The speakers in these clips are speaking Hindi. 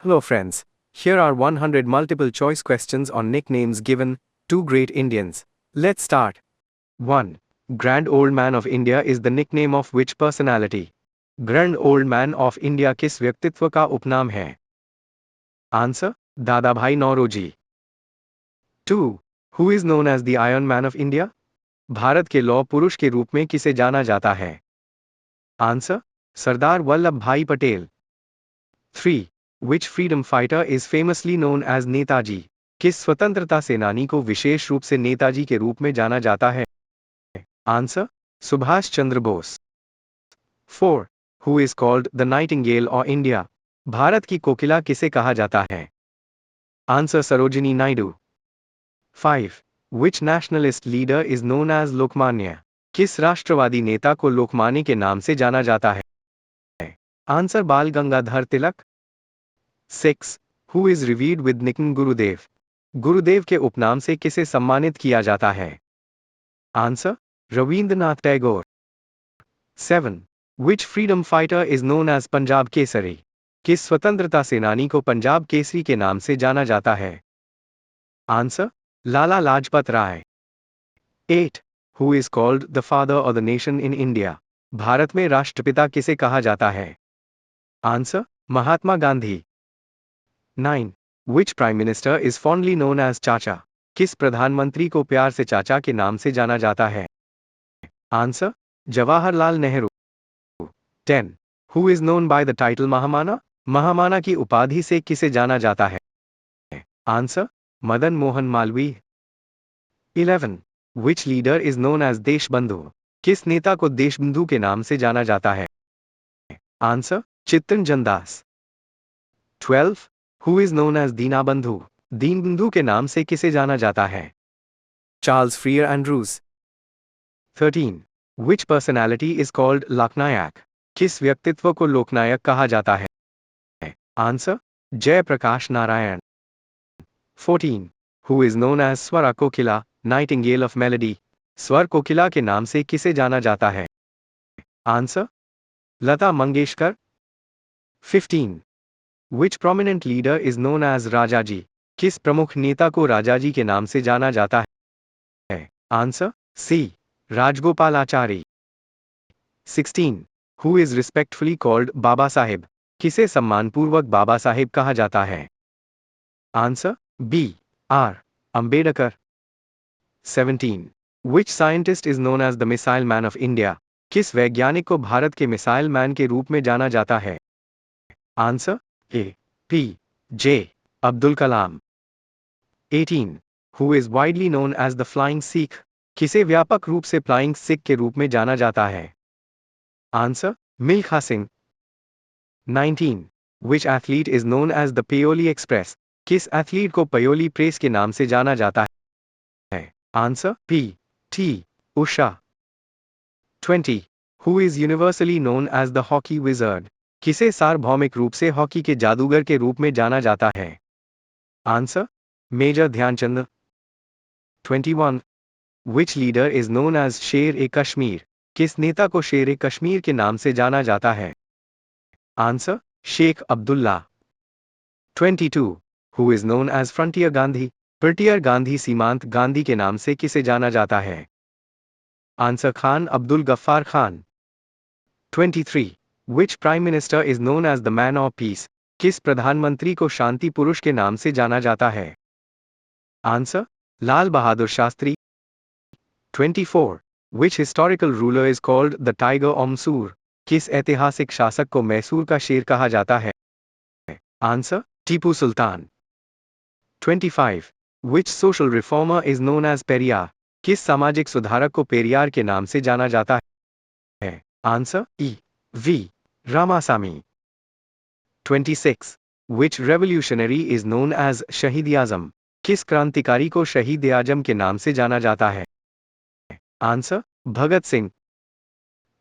Hello friends, here are 100 multiple choice questions on nicknames given to great Indians. Let's start. 1. Grand Old Man of India is the nickname of which personality? Grand Old Man of India किस व्यक्तित्व का उपनाम है? Answer: Dadabhai Naoroji. 2. Who is known as the Iron Man of India? Bharat के लौह पुरुष के रूप में किसे जाना जाता है? Answer: सरदार वल्लभ भाई Patel. 3. Which freedom fighter is famously known as Netaji? किस स्वतंत्रता सेनानी को विशेष रूप से नेताजी के रूप में जाना जाता है? Answer: Subhash Chandra Bose. 4. Who is called the Nightingale of India? Bharat की कोकिला किसे कहा जाता है? Answer: Sarojini Naidu. 5. Which nationalist leader is known as Lokmanya? किस राष्ट्रवादी नेता को लोकमान्य के नाम से जाना जाता है? Answer: बाल Gangadhar Tilak. 6. Who is revered with nickname गुरुदेव? गुरुदेव के उपनाम से किसे सम्मानित किया जाता है? Answer: Rabindranath Tagore. 7. Which freedom fighter is known as Punjab Kesari? किस स्वतंत्रता सेनानी को पंजाब केसरी के नाम से जाना जाता है? Answer: Lala Lajpat Rai. 8. Who is called the father of the nation in India? Bharat में राष्ट्रपिता किसे कहा जाता है? Answer: Mahatma Gandhi. 9. Which prime minister is fondly known as चाचा? किस प्रधानमंत्री को प्यार से चाचा के नाम से जाना जाता है? Answer: Jawaharlal Nehru. 10. Who is known by the title महामाना? महामाना की उपाधि से किसे जाना जाता है? Answer: Madan Mohan Malviya. 11. Which leader is known as Deshbandhu? किस नेता को देशबंधु के नाम से जाना जाता है? Answer: Chittaranjan Das. 12. Who is known as Deenbandhu? Deenbandhu के नाम से किसे जाना जाता है? Charles Freer Andrews. 13. Which personality is called लोकनायक? किस व्यक्तित्व को लोकनायक कहा जाता है? Answer: Jayaprakash Narayan. 14. Who is known as Swara Kokila, nightingale of melody? स्वर कोकिला के नाम से किसे जाना जाता है? Answer: Lata Mangeshkar. 15. Which prominent leader is known as Rajaji? किस प्रमुख नेता को राजाजी के नाम से जाना जाता है? Answer: C. Rajagopalachari. 16. Who is respectfully called Baba Saheb? किसे सम्मानपूर्वक बाबा साहेब कहा जाता है? Answer: B. R. Ambedkar. 17. Which scientist is known as the missile man of India? किस वैज्ञानिक को भारत के मिसाइल मैन के रूप में जाना जाता है? Answer: A. P. J. Abdul Kalam. 18. Who is widely known as the flying Sikh? किसे व्यापक रूप से फ्लाइंग सिख के रूप में जाना जाता है? Answer: Milkha Singh. 19. Which athlete is known as the Paoli Express? किस एथलीट को पयोली प्रेस के नाम से जाना जाता है? Answer: P. T. Usha. 20. Who is universally known as the hockey wizard? किसे सार्वभौमिक रूप से हॉकी के जादूगर के रूप में जाना जाता है? Answer: major Dhyanchand. 21. Which leader is known as Sher e Kashmir? किस नेता को शेर-ए-कश्मीर के नाम से जाना जाता है? Answer: Sheikh Abdullah. 22. Who is known as Frontier Gandhi? Frontier Gandhi सीमांत गांधी के नाम से किसे जाना जाता है? Answer: Khan Abdul Gaffar Khan. 23. Which prime minister is known as the man of peace? किस प्रधानमंत्री को शांति पुरुष के नाम से जाना जाता है? Answer: Lal Bahadur Shastri. 24. Which historical ruler is called the tiger of Mysore? किस ऐतिहासिक शासक को मैसूर का शेर कहा जाता है? Answer: Tipu Sultan. 25. Which social reformer is known as Periyar? किस सामाजिक सुधारक को पेरियार के नाम से जाना जाता है? Answer: E. V. Ramasamy. 26. Which revolutionary is known as शहीद-ए-आज़म? किस क्रांतिकारी को शहीद-ए-आज़म के नाम से जाना जाता है? Answer: Bhagat Singh.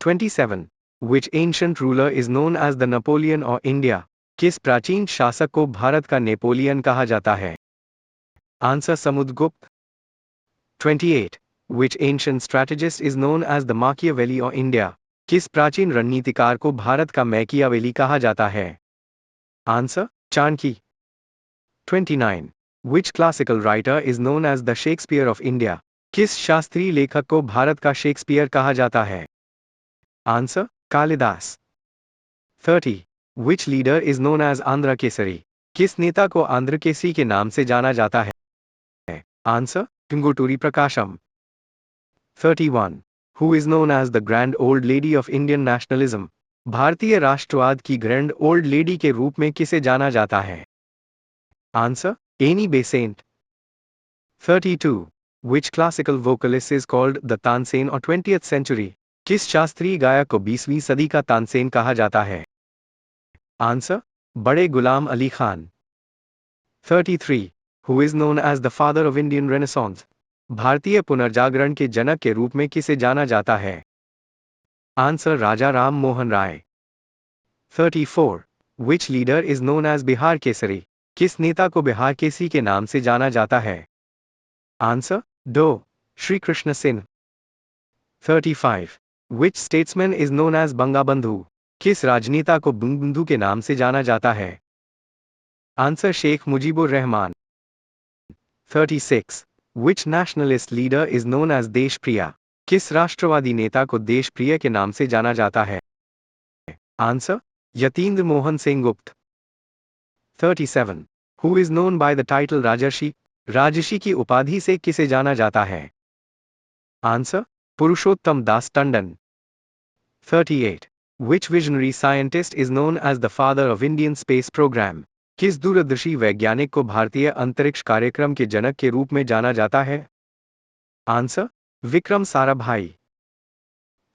27. Which ancient ruler is known as the Napoleon of India? किस प्राचीन शासक को भारत का नेपोलियन कहा जाता है? Answer: Samudragupta. 28. Which ancient strategist is known as the Machiavelli of India? किस प्राचीन रणनीतिकार को भारत का मैकियावेली कहा जाता है? Answer: Chanakya. 29. Which classical writer is known as the Shakespeare of India? किस शास्त्रीय लेखक को भारत का शेक्सपियर कहा जाता है? Answer Kalidas. 30. Which leader is known as Andhra Kesari? किस नेता को आंध्र केसरी के नाम से जाना जाता है? Answer Tanguturi Prakasam. 31. Who is known as the Grand Old Lady of Indian Nationalism? भारतीय राष्ट्रवाद की ग्रैंड ओल्ड लेडी के रूप में किसे जाना जाता है? Answer Annie Besant. 32. Which classical vocalist is called the Tansen or 20th century? किस शास्त्रीय गायक को 20वीं सदी का तानसेन कहा जाता है? आंसर बड़े Ghulam Ali Khan. 33. Who is known as the father of Indian Renaissance? भारतीय पुनर्जागरण के जनक के रूप में किसे जाना जाता है? Answer Raja Ram Mohan Roy. 34. Which leader is known as Bihar Kesari? किस नेता को बिहार केसरी के नाम से जाना जाता है? आंसर डो Shri Krishna Singh. 35. Which statesman is known as Bangabandhu? किस राजनेता को बंगबंधु के नाम से जाना जाता है? Answer Sheikh Mujibur Rahman. 36. Which nationalist leader is known as Deshpriya? किस राष्ट्रवादी नेता को देशप्रिय के नाम से जाना जाता है? Answer Yatindra Mohan Sengupta. 37. Who is known by the title राजर्षि? राजर्षि की उपाधि से किसे जाना जाता है? Answer Purushottam Das Tandon. 38. Which visionary scientist is known as the father of Indian space program? किस दूरदर्शी वैज्ञानिक को भारतीय अंतरिक्ष कार्यक्रम के जनक के रूप में जाना जाता है? Answer Vikram Sarabhai.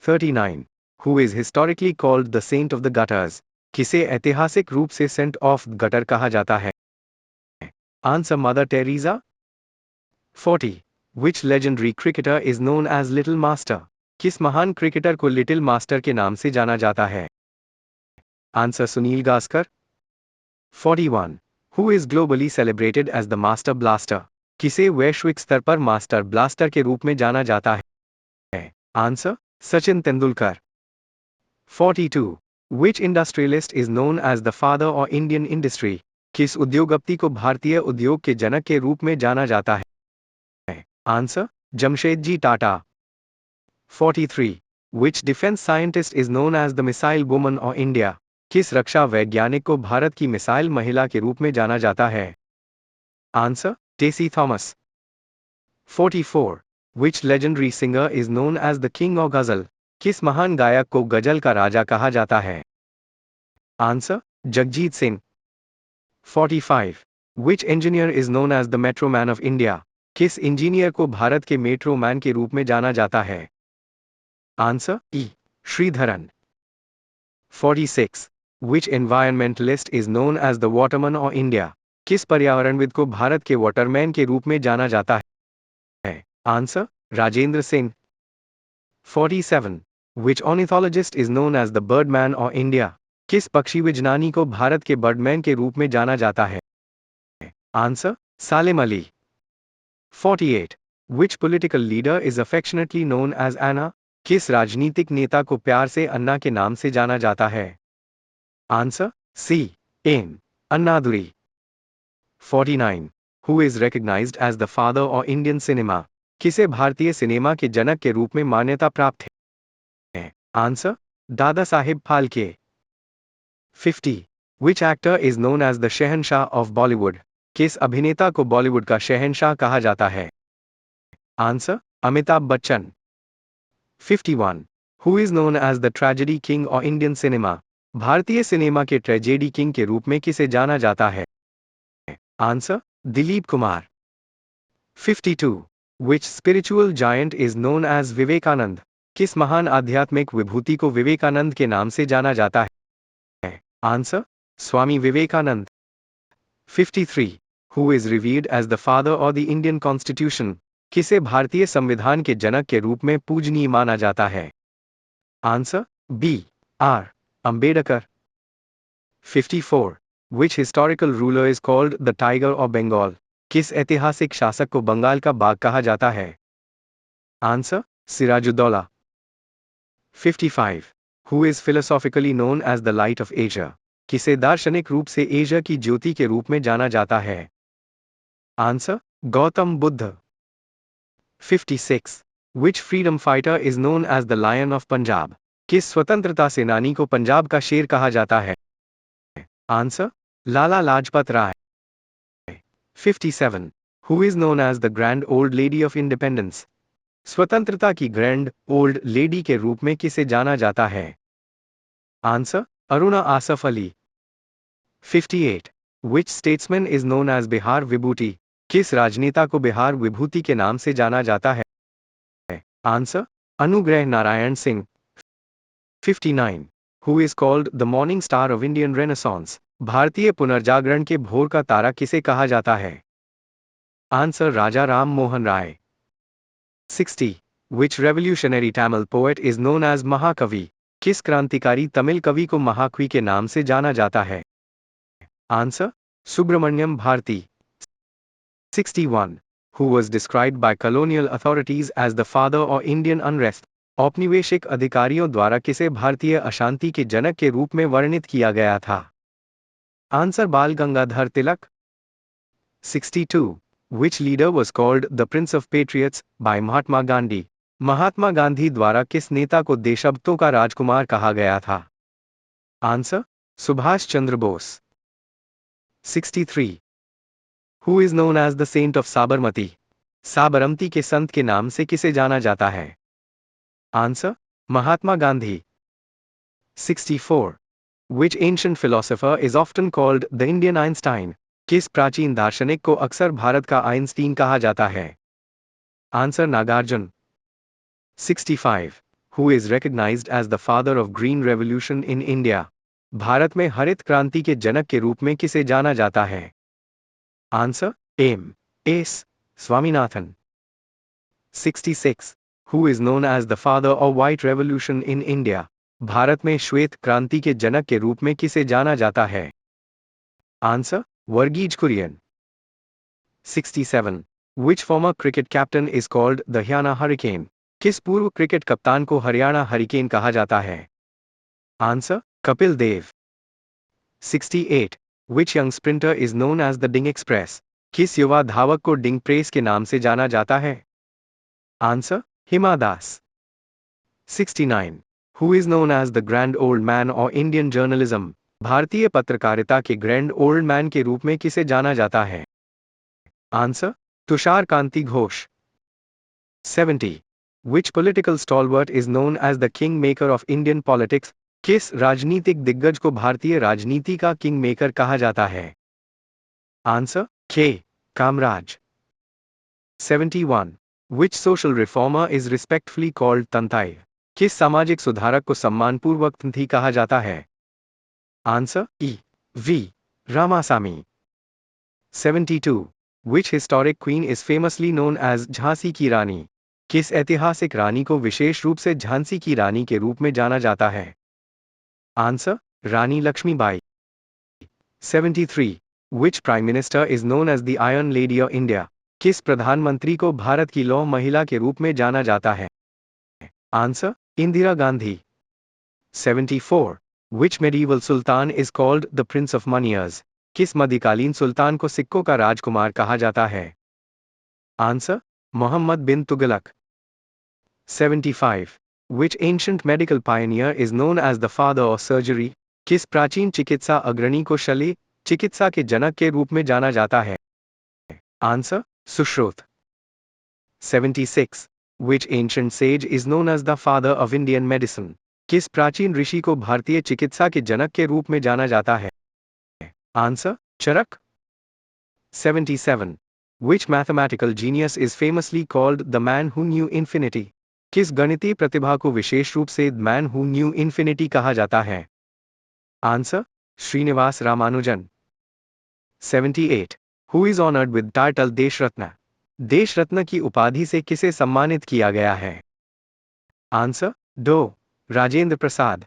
39. Who is historically called the saint of the gutters? किसे ऐतिहासिक रूप से सेंट ऑफ गटर कहा जाता है? Answer mother Teresa. 40. Which legendary cricketer is known as Little Master? किस महान क्रिकेटर को लिटिल मास्टर के नाम से जाना जाता है? Answer Sunil Gavaskar. 41. Who is globally celebrated as the Master Blaster? किसे वैश्विक स्तर पर मास्टर ब्लास्टर के रूप में जाना जाता है? Answer Sachin Tendulkar. 42. Which industrialist is known as the father of Indian industry? किस उद्योगपति को भारतीय उद्योग के जनक के रूप में जाना जाता है? Answer Jamsetji Tata. 43. Which defense scientist is known as the missile woman of India? किस रक्षा वैज्ञानिक को भारत की मिसाइल महिला के रूप में जाना जाता है? Answer Tessy Thomas. 44. Which legendary singer is known as the king of ghazal? किस महान गायक को गजल का राजा कहा जाता है? Answer Jagjit Singh. 45. Which engineer is known as the metro man of India? किस इंजीनियर को भारत के मेट्रो मैन के रूप में जाना जाता है? Answer E Sreedharan. 46. Which environmentalist is known as the waterman of India? किस पर्यावरणविद को भारत के वाटरमैन के रूप में जाना जाता है? Answer Rajendra Singh. 47. Which ornithologist is known as the birdman of India? किस पक्षी विज्ञानी को भारत के बर्डमैन के रूप में जाना जाता है? Answer Salim Ali. 48. Which political leader is affectionately known as Anna? किस राजनीतिक नेता को प्यार से अन्ना के नाम से जाना जाता है? Answer C N Annadurai. 49. Who is recognized as the father of Indian cinema? किसे भारतीय सिनेमा के जनक के रूप में मान्यता प्राप्त है? आंसर दादा Sahib Phalke. 50. Which actor is known as the Shahenshah of Bollywood? किस अभिनेता को बॉलीवुड का शहंशाह कहा जाता है? Answer Amitabh Bachchan. 51. Who is known as the tragedy king of Indian cinema? भारतीय सिनेमा के ट्रेजेडी किंग के रूप में किसे जाना जाता है? Answer Dilip Kumar. 52. Which spiritual giant is known as Vivekananda? किस महान आध्यात्मिक विभूति को विवेकानंद के नाम से जाना जाता है? Answer Swami Vivekananda. 53. Who is revered as the father of the Indian Constitution? किसे भारतीय संविधान के जनक के रूप में पूजनीय माना जाता है? Answer B R Ambedkar. 54. Which historical ruler is called the Tiger of Bengal? किस ऐतिहासिक शासक को बंगाल का बाघ कहा जाता है? Answer Siraj-ud-Daulah. 55. Who is philosophically known as the Light of Asia? किसे दार्शनिक रूप से एशिया की ज्योति के रूप में जाना जाता है? Answer, Gautam Buddha. 56. Which freedom fighter is known as the Lion of Punjab? किस स्वतंत्रता सेनानी को पंजाब का शेर कहा जाता है? Answer, Lala Lajpat Rai. 57. Who is known as the Grand Old Lady of Independence? स्वतंत्रता की ग्रैंड ओल्ड लेडी के रूप में किसे जाना जाता है? Answer, Aruna Asaf Ali. 58. Which statesman is known as Bihar Vibhuti? किस राजनेता को बिहार विभूति के नाम से जाना जाता है? Answer, Anugrah Narayan Singh. 59. Who is called the morning star of Indian Renaissance? भारतीय पुनर्जागरण के भोर का तारा किसे कहा जाता है? Answer, Raja Ram Mohan Roy. 60. Which revolutionary Tamil poet is known as महाकवि? किस क्रांतिकारी तमिल कवि को महाकवि के नाम से जाना जाता है? Answer, Subramania Bharati. 61. Who was described by colonial authorities as the father of Indian unrest? औपनिवेशिक अधिकारियों द्वारा किसे भारतीय अशांति के जनक के रूप में वर्णित किया गया था? आंसर, बाल Gangadhar Tilak. 62. Which leader was called the Prince of Patriots by Mahatma Gandhi? Mahatma Gandhi द्वारा किस नेता को देशभक्तों का राजकुमार कहा गया था? Answer, Subhash Chandra Bose. 63. Who is known as the Saint of Sabarmati? Sabarmati के संत के नाम से किसे जाना जाता है? Answer, Mahatma Gandhi. 64. Which ancient philosopher is often called the Indian Einstein? किस प्राचीन दार्शनिक को अक्सर भारत का आइंस्टीन कहा जाता है? Answer, Nagarjuna. 65. Who is recognized as the father of Green Revolution in India? Bharat में हरित क्रांति के जनक के रूप में किसे जाना जाता है? Answer, M S. Swaminathan. 66. Who is known as the father of White Revolution in India? Bharat में श्वेत क्रांति के जनक के रूप में किसे जाना जाता है? Answer, Verghese Kurien. 67. Which former cricket captain is called the Haryana Hurricane? किस पूर्व क्रिकेट कप्तान को हरियाणा हरिकेन कहा जाता है? Answer, Kapil Dev. 68. Which young sprinter is known as the Ding Express? किस युवा धावक को डिंग प्रेस के नाम से जाना जाता है? Answer, Hima Das. 69. Who is known as the Grand Old Man or Indian Journalism? भारतीय पत्रकारिता के ग्रैंड ओल्ड मैन के रूप में किसे जाना जाता है? Answer, Tushar Kanti Ghosh. 70. Which political stalwart is known as the king maker of Indian politics? किस राजनीतिक दिग्गज को भारतीय राजनीति का किंग मेकर कहा जाता है? आंसर, के Kamaraj. 71. Which social reformer is respectfully called तंताई? किस सामाजिक सुधारक को सम्मानपूर्वक तंती कहा जाता है? Answer, E V. Ramasamy. 72. Which historic queen is famously known as Jhansi ki Rani? किस ऐतिहासिक रानी को विशेष रूप से झांसी की रानी के रूप में जाना जाता है? Answer, Rani Lakshmibai. 73. Which prime minister is known as the Iron Lady of India? किस प्रधानमंत्री को भारत की लौह महिला के रूप में जाना जाता है? Answer, Indira Gandhi. 74. Which medieval sultan is called the Prince of Money years? किस मध्यकालीन सुल्तान को सिक्कों का राजकुमार कहा जाता है? Answer, Muhammad bin Tughlaq. 75. Which ancient medical pioneer is known as the father of surgery? किस प्राचीन चिकित्सा अग्रणी को शल्य चिकित्सा के जनक के रूप में जाना जाता है? Answer, Sushruta. 76. Which ancient sage is known as the father of Indian medicine? किस प्राचीन ऋषि को भारतीय चिकित्सा के जनक के रूप में जाना जाता है? Answer, Charaka. 77. Which mathematical genius is famously called the man who knew infinity? किस गणितीय प्रतिभा को विशेष रूप से मैन हु न्यू इन्फिनिटी कहा जाता है? Answer, Srinivasa Ramanujan. 78. Who is honored with title Deshratna? Deshratna की उपाधि से किसे सम्मानित किया गया है? आंसर, डॉ. Rajendra Prasad.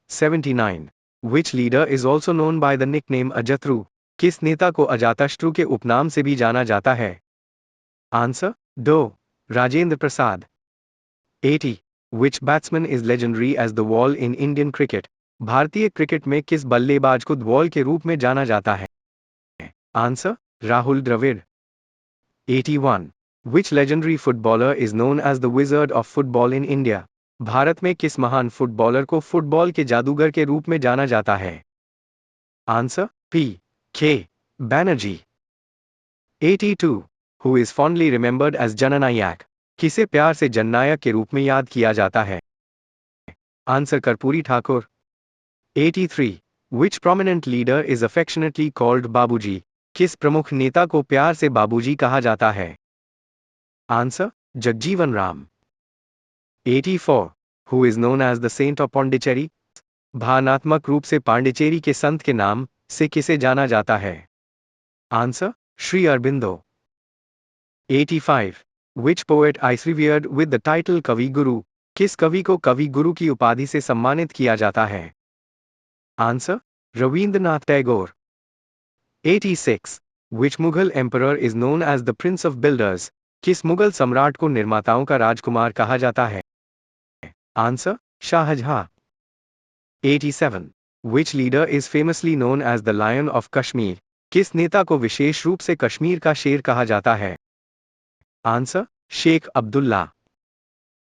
79. Which leader is also known by the nickname अजत्रू? किस नेता को अजातशत्रु के उपनाम से भी जाना जाता है? आंसर, डॉ. Rajendra Prasad. 80. Which batsman is legendary as the wall in Indian cricket? भारतीय क्रिकेट में किस बल्लेबाज को द्वॉल के रूप में जाना जाता है? Answer, Rahul Dravid. 81. Which legendary footballer is known as the Wizard of Football in India? Bharat में किस महान फुटबॉलर को फुटबॉल के जादूगर के रूप में जाना जाता है? आंसर, पी के Banerjee. 82. Who is fondly remembered as जननायक? किसे प्यार से जननायक के रूप में याद किया जाता है? Answer, Karpoori Thakur. 83. Which prominent leader is affectionately called बाबूजी? किस प्रमुख नेता को प्यार से बाबूजी कहा जाता है? Answer, Jagjivan Ram. 84. Who is known as the Saint of Pondicherry? भावनात्मक रूप से पांडिचेरी के संत के नाम से किसे जाना जाता है? Answer, Shri Aurobindo. 85. Which poet is revered with the title कवि गुरु? किस कवि को कवि गुरु की उपाधि से सम्मानित किया जाता है? Answer, Rabindranath Tagore. 86. Which Mughal emperor is known as the Prince of Builders? किस मुगल सम्राट को निर्माताओं का राजकुमार कहा जाता है? Answer, Shahjahan. 87. Which leader is famously known as the Lion of Kashmir? किस नेता को विशेष रूप से कश्मीर का शेर कहा जाता है? Answer, Sheikh Abdullah.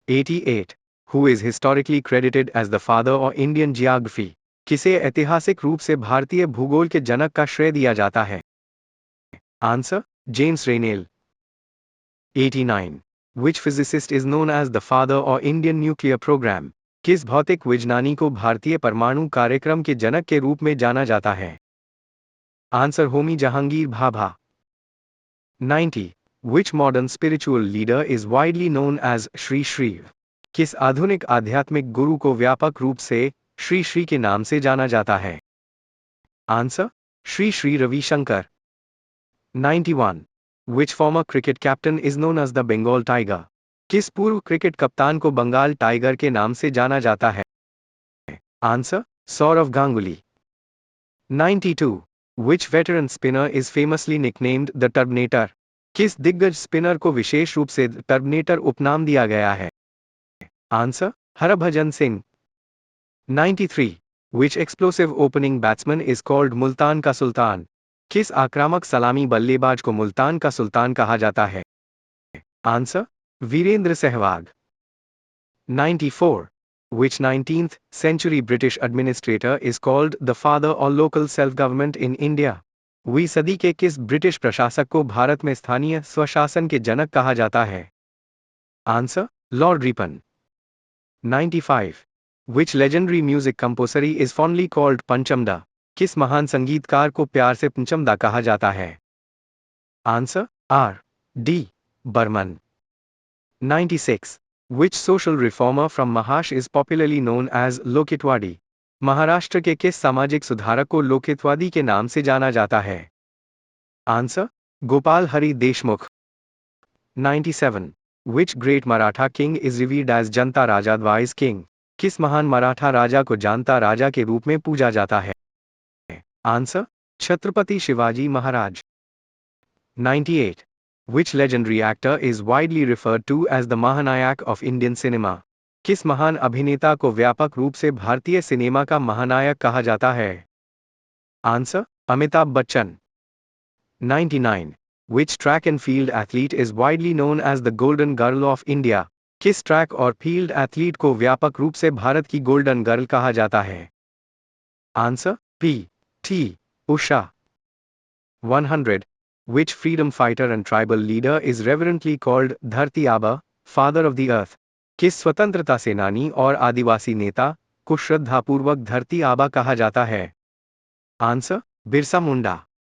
88. Who is historically credited as the father of Indian geography? किसे ऐतिहासिक रूप से भारतीय भूगोल के जनक का श्रेय दिया जाता है? Answer, James रेनेल। 89. Which physicist is known as the father of Indian nuclear program? किस भौतिक विज्ञानी को भारतीय परमाणु कार्यक्रम के जनक के रूप में जाना जाता है? Answer, Homi Jahangir Bhabha. 90. Which modern spiritual leader is widely known as Shri Shri? किस आधुनिक आध्यात्मिक गुरु को व्यापक रूप से श्री श्री के नाम से जाना जाता है? Answer, Shri Shri Ravishankar. 91. Which former cricket captain is known as the Bengal Tiger? किस पूर्व क्रिकेट कप्तान को बंगाल टाइगर के नाम से जाना जाता है? Answer, Sourav Ganguly. 92. Which veteran spinner is famously nicknamed the Terminator? किस दिग्गज स्पिनर को विशेष रूप से टर्मिनेटर उपनाम दिया गया है? Answer, Harbhajan Singh. 93. Which explosive opening batsman is called Multan का सुल्तान? किस आक्रामक सलामी बल्लेबाज को मुल्तान का सुल्तान कहा जाता है? Answer, Virender Sehwag. 94. Which 19th century British administrator is called the father of local self-government in India? वीं सदी के किस ब्रिटिश प्रशासक को भारत में स्थानीय स्वशासन के जनक कहा जाता है? Answer, Lord Ripon. 95. Which legendary music composer is fondly called पंचमदा? किस महान संगीतकार को प्यार से पंचमदा कहा जाता है? Answer, R D Burman. 96. Which social reformer from Maharashtra is popularly known as Lokhitwadi? Maharashtra के किस सामाजिक सुधारक को लोकितवादी के नाम से जाना जाता है? Answer, Gopal Hari Deshmukh. 97. Which great Maratha king is revered as Janata Raja द्वाइस king? किस महान मराठा राजा को जानता राजा के रूप में पूजा जाता है? Answer, Chhatrapati Shivaji Maharaj. 98. Which legendary actor is widely referred to as the Mahanayak of Indian cinema? किस महान अभिनेता को व्यापक रूप से भारतीय सिनेमा का महानायक कहा जाता है? Answer, Amitabh Bachchan. 99. Which track and field athlete is widely known as the Golden Girl of India? किस ट्रैक और फील्ड एथलीट को व्यापक रूप से भारत की गोल्डन गर्ल कहा जाता है? Answer, P T Usha. 100. Which freedom fighter and tribal leader is reverently called धरती आबा, father of the earth? किस स्वतंत्रता सेनानी और आदिवासी नेता को श्रद्धापूर्वक धरती आबा कहा जाता है? आंसर, बिरसा मुंडा।